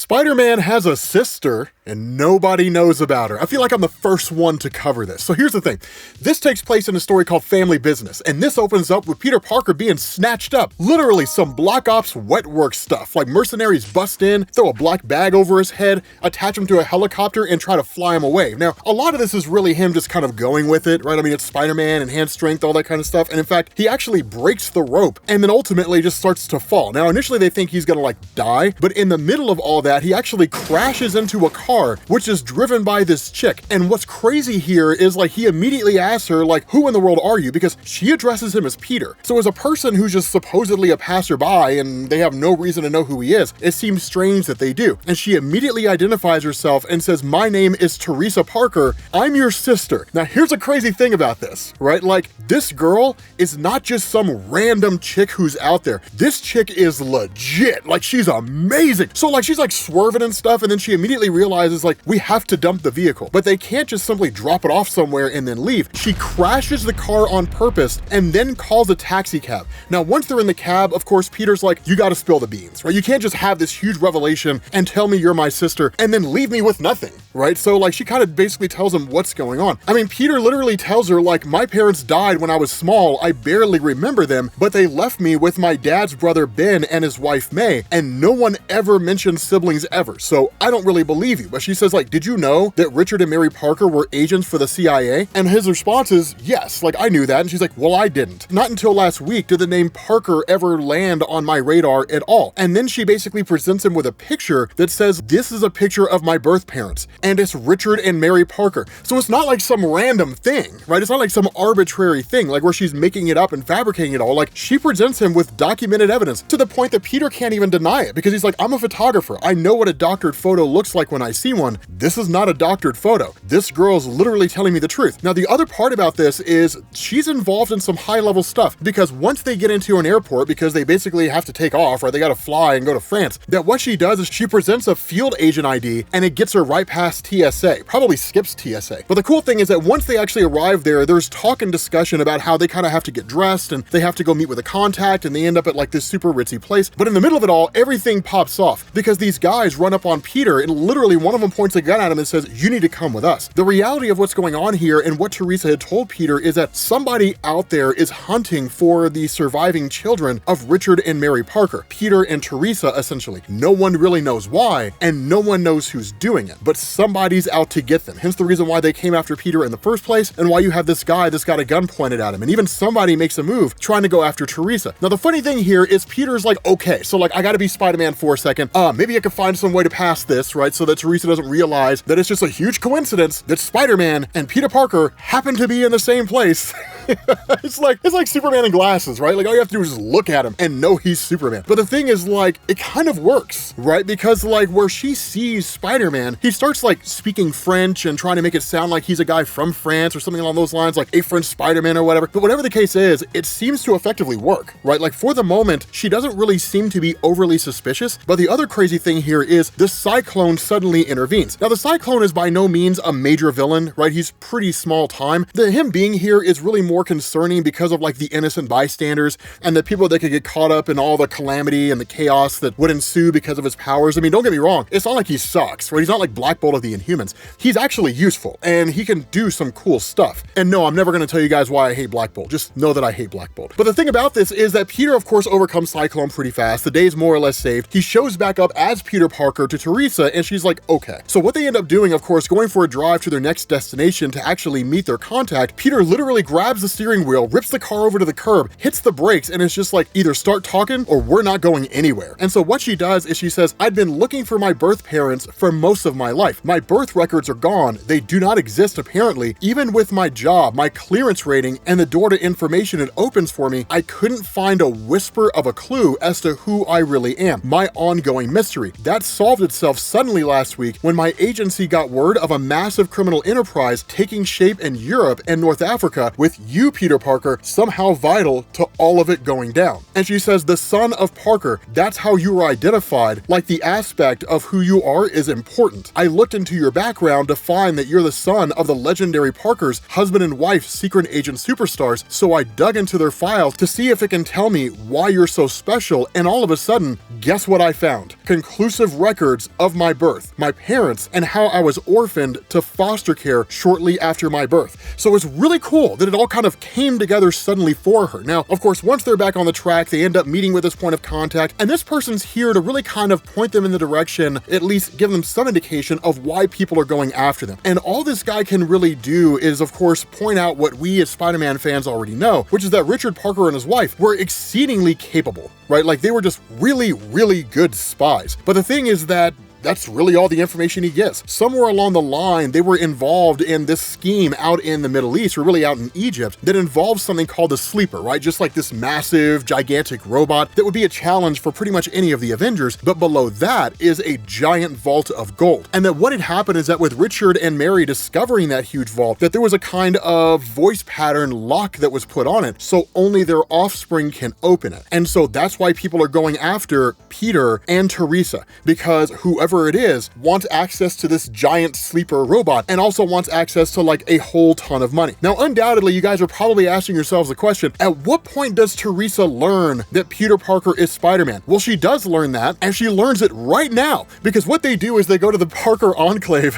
Spider-Man has a sister and nobody knows about her. I feel like I'm the first one to cover this. So here's the thing. This takes place in a story called Family Business, and this opens up with Peter Parker being snatched up. Literally some Black Ops wet work stuff, like mercenaries bust in, throw a black bag over his head, attach him to a helicopter, and try to fly him away. Now, a lot of this is really him just kind of going with it, right? I mean, it's Spider-Man, enhanced strength, all that kind of stuff. And in fact, he actually breaks the rope and then ultimately just starts to fall. Now, initially they think he's gonna like die, but in the middle of all that, he actually crashes into a car, which is driven by this chick. And what's crazy here is like he immediately asks her like, who in the world are you? Because she addresses him as Peter. So as a person who's just supposedly a passerby and they have no reason to know who he is, it seems strange that they do. And she immediately identifies herself and says, my name is Teresa Parker. I'm your sister. Now here's a crazy thing about this, right? Like this girl is not just some random chick who's out there. This chick is legit. Like she's amazing. So like she's like swerving and stuff, and then she immediately realizes like we have to dump the vehicle, but they can't just simply drop it off somewhere and then leave. She crashes the car on purpose and then calls a taxi cab. Now once they're in the cab, of course Peter's like, you gotta spill the beans, right? You can't just have this huge revelation and tell me you're my sister and then leave me with nothing, right? So like she kind of basically tells him what's going on. I mean, Peter literally tells her like, my parents died when I was small, I barely remember them, but they left me with my dad's brother Ben and his wife May, and no one ever mentioned siblings ever, so I don't really believe you. But she says like, did you know that Richard and Mary Parker were agents for the CIA? And his response is, yes, like I knew that. And she's like, well, I didn't. Not until last week did the name Parker ever land on my radar at all. And then she basically presents him with a picture that says, this is a picture of my birth parents, and it's Richard and Mary Parker. So it's not like some random thing, right? It's not like some arbitrary thing, like where she's making it up and fabricating it all. Like she presents him with documented evidence to the point that Peter can't even deny it, because he's like, I'm a photographer. I know what a doctored photo looks like when I see one. This is not a doctored photo. This girl's literally telling me the truth. Now, the other part about this is she's involved in some high-level stuff, because once they get into an airport, because they basically have to take off, right? They gotta fly and go to France, that what she does is she presents a field agent ID and it gets her right past TSA, probably skips TSA. But the cool thing is that once they actually arrive there, there's talk and discussion about how they kind of have to get dressed and they have to go meet with a contact, and they end up at like this super ritzy place. But in the middle of it all, everything pops off because these guys run up on Peter and literally one of them points a gun at him and says, you need to come with us. The reality of what's going on here and what Teresa had told Peter is that somebody out there is hunting for the surviving children of Richard and Mary Parker. Peter and Teresa, essentially. No one really knows why, and no one knows who's doing it, but somebody's out to get them. Hence the reason why they came after Peter in the first place, and why you have this guy that's got a gun pointed at him, and even somebody makes a move trying to go after Teresa. Now the funny thing here is Peter's like, okay, so like I gotta be Spider-Man for a second. Maybe I could find some way to pass this, right? So that Teresa doesn't realize that it's just a huge coincidence that Spider-Man and Peter Parker happen to be in the same place. It's like Superman in glasses, right? Like all you have to do is just look at him and know he's Superman. But the thing is like, it kind of works, right? Because like where she sees Spider-Man, he starts like speaking French and trying to make it sound like he's a guy from France or something along those lines, like a French Spider-Man or whatever. But whatever the case is, it seems to effectively work, right? Like for the moment, she doesn't really seem to be overly suspicious. But the other crazy thing here is the Cyclone suddenly intervenes. Now the Cyclone is by no means a major villain, right? He's pretty small time. Him being here is really more concerning because of like the innocent bystanders and the people that could get caught up in all the calamity and the chaos that would ensue because of his powers. I mean, don't get me wrong, it's not like he sucks, right? He's not like Black Bolt of the Inhumans. He's actually useful and he can do some cool stuff. And no, I'm never gonna tell you guys why I hate Black Bolt. Just know that I hate Black Bolt. But the thing about this is that Peter, of course, overcomes Cyclone pretty fast. The day's more or less saved. He shows back up as Peter Parker to Teresa and she's like, okay. So what they end up doing, of course, going for a drive to their next destination to actually meet their contact, Peter literally grabs the steering wheel, rips the car over to the curb, hits the brakes, and it's just like, either start talking or we're not going anywhere. And so what she does is she says, I've been looking for my birth parents for most of my life. My birth records are gone. They do not exist apparently. Even with my job, my clearance rating, and the door to information it opens for me, I couldn't find a whisper of a clue as to who I really am. My ongoing mystery. That solved itself suddenly last week when my agency got word of a massive criminal enterprise taking shape in Europe and North Africa with you, Peter Parker, somehow vital to all of it going down. And she says, the son of Parker, that's how you were identified, like the aspect of who you are is important. I looked into your background to find that you're the son of the legendary Parkers, husband and wife secret agent superstars, so I dug into their files to see if it can tell me why you're so special, and all of a sudden, guess what I found? Conclusive records of my birth, my parents, and how I was orphaned to foster care shortly after my birth. So it's really cool that it all kind of came together suddenly for her. Now, of course, once they're back on the track, they end up meeting with this point of contact, and this person's here to really kind of point them in the direction, at least give them some indication of why people are going after them. And all this guy can really do is, of course, point out what we as Spider-Man fans already know, which is that Richard Parker and his wife were exceedingly capable, right? Like, they were just really, really good spies. But the thing is that that's really all the information he gets. Somewhere along the line, they were involved in this scheme out in the Middle East, or really out in Egypt, that involves something called the Sleeper, right? Just like this massive, gigantic robot that would be a challenge for pretty much any of the Avengers, but below that is a giant vault of gold. And that what had happened is that with Richard and Mary discovering that huge vault, that there was a kind of voice pattern lock that was put on it, so only their offspring can open it. And so that's why people are going after Peter and Teresa, because whoever it is wants access to this giant sleeper robot and also wants access to like a whole ton of money. Now, undoubtedly, you guys are probably asking yourselves the question, at what point does Teresa learn that Peter Parker is Spider-Man? Well, she does learn that, and she learns it right now, because what they do is they go to the Parker Enclave,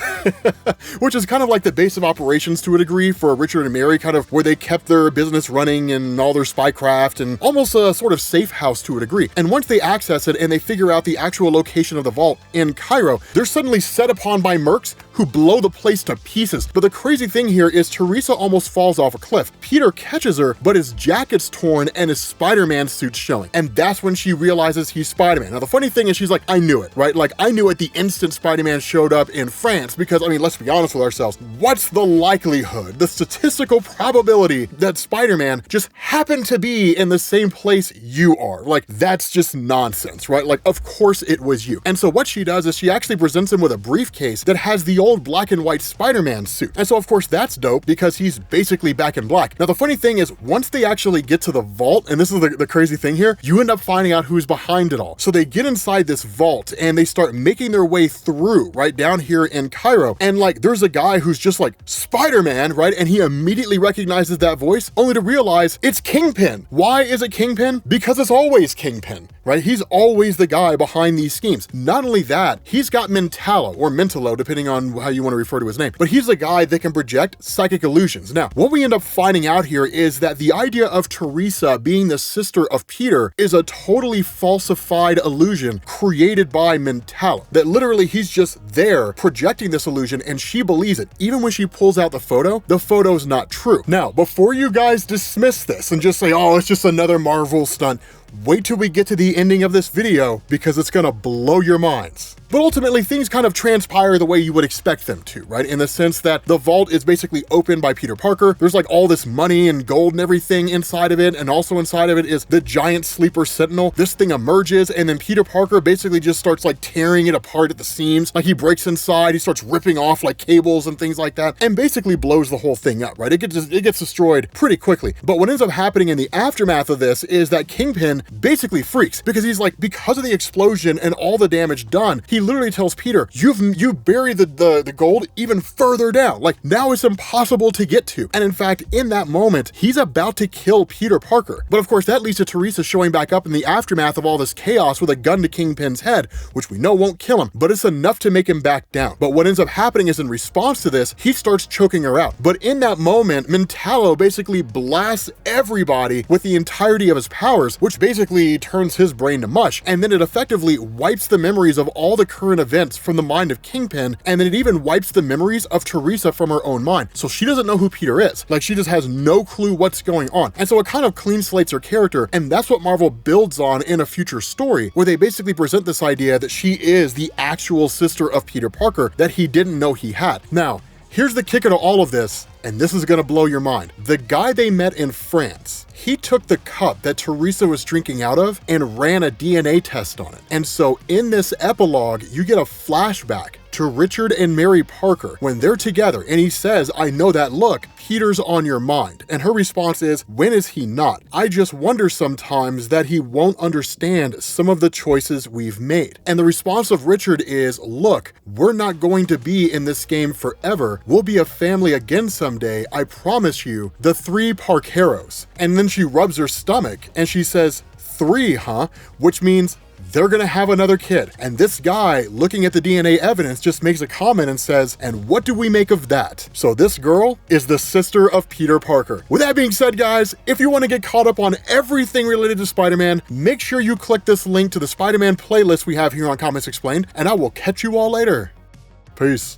which is kind of like the base of operations to a degree for Richard and Mary, kind of where they kept their business running and all their spycraft, and almost a sort of safe house to a degree. And once they access it and they figure out the actual location of the vault in Cairo, they're suddenly set upon by mercs who blow the place to pieces. But the crazy thing here is Teresa almost falls off a cliff. Peter catches her, but his jacket's torn and his Spider-Man suit's showing. And that's when she realizes he's Spider-Man. Now, the funny thing is she's like, I knew it, right? Like, I knew it the instant Spider-Man showed up in France, because, I mean, let's be honest with ourselves. What's the likelihood, the statistical probability that Spider-Man just happened to be in the same place you are? Like, that's just nonsense, right? Like, of course it was you. And so what she does is she actually presents him with a briefcase that has the old black and white Spider-Man suit. And so of course that's dope, because he's basically back in black. Now the funny thing is, once they actually get to the vault, and this is the crazy thing here, you end up finding out who's behind it all. So they get inside this vault and they start making their way through right down here in Cairo. And like, there's a guy who's just like, Spider-Man, right? And he immediately recognizes that voice, only to realize it's Kingpin. Why is it Kingpin? Because it's always Kingpin, right? He's always the guy behind these schemes. Not only that, he's got Mentalo, or Mentalo, depending on how you want to refer to his name, but he's a guy that can project psychic illusions. Now, what we end up finding out here is that the idea of Teresa being the sister of Peter is a totally falsified illusion created by Mentalo. That literally he's just there projecting this illusion, and she believes it. Even when she pulls out the photo's not true. Now, before you guys dismiss this and just say, oh, it's just another Marvel stunt, wait till we get to the ending of this video, because it's gonna blow your minds. But ultimately, things kind of transpire the way you would expect them to, right? In the sense that the vault is basically opened by Peter Parker. There's like all this money and gold and everything inside of it, and also inside of it is the giant sleeper sentinel. This thing emerges, and then Peter Parker basically just starts like tearing it apart at the seams. Like, he breaks inside, he starts ripping off like cables and things like that, and basically blows the whole thing up, right? It gets destroyed pretty quickly. But what ends up happening in the aftermath of this is that Kingpin basically freaks, because he's like, because of the explosion and all the damage done, he literally tells Peter, you buried the gold even further down. Like, now it's impossible to get to. And in fact, in that moment, he's about to kill Peter Parker. But of course, that leads to Teresa showing back up in the aftermath of all this chaos with a gun to Kingpin's head, which we know won't kill him, but it's enough to make him back down. But what ends up happening is, in response to this, he starts choking her out. But in that moment, Mentalo basically blasts everybody with the entirety of his powers, which basically turns his brain to mush. And then it effectively wipes the memories of all the current events from the mind of Kingpin, and then it even wipes the memories of Teresa from her own mind. So she doesn't know who Peter is. Like, she just has no clue what's going on. And so it kind of clean slates her character, and that's what Marvel builds on in a future story, where they basically present this idea that she is the actual sister of Peter Parker that he didn't know he had. Now, here's the kicker to all of this, and this is gonna blow your mind. The guy they met in France, he took the cup that Teresa was drinking out of and ran a DNA test on it. And so in this epilogue, you get a flashback to Richard and Mary Parker when they're together and he says, "I know that look, Peter's on your mind." And her response is, "When is he not? I just wonder sometimes that he won't understand some of the choices we've made." And the response of Richard is, "Look, we're not going to be in this game forever. We'll be a family again someday, I promise you, the three Parkeros." And then she rubs her stomach and she says, "Three, huh?" Which means they're gonna have another kid. And this guy, looking at the DNA evidence, just makes a comment and says, "And what do we make of that?" So this girl is the sister of Peter Parker. With that being said, guys, if you want to get caught up on everything related to Spider-Man, make sure you click this link to the Spider-Man playlist we have here on Comics Explained, and I will catch you all later. Peace.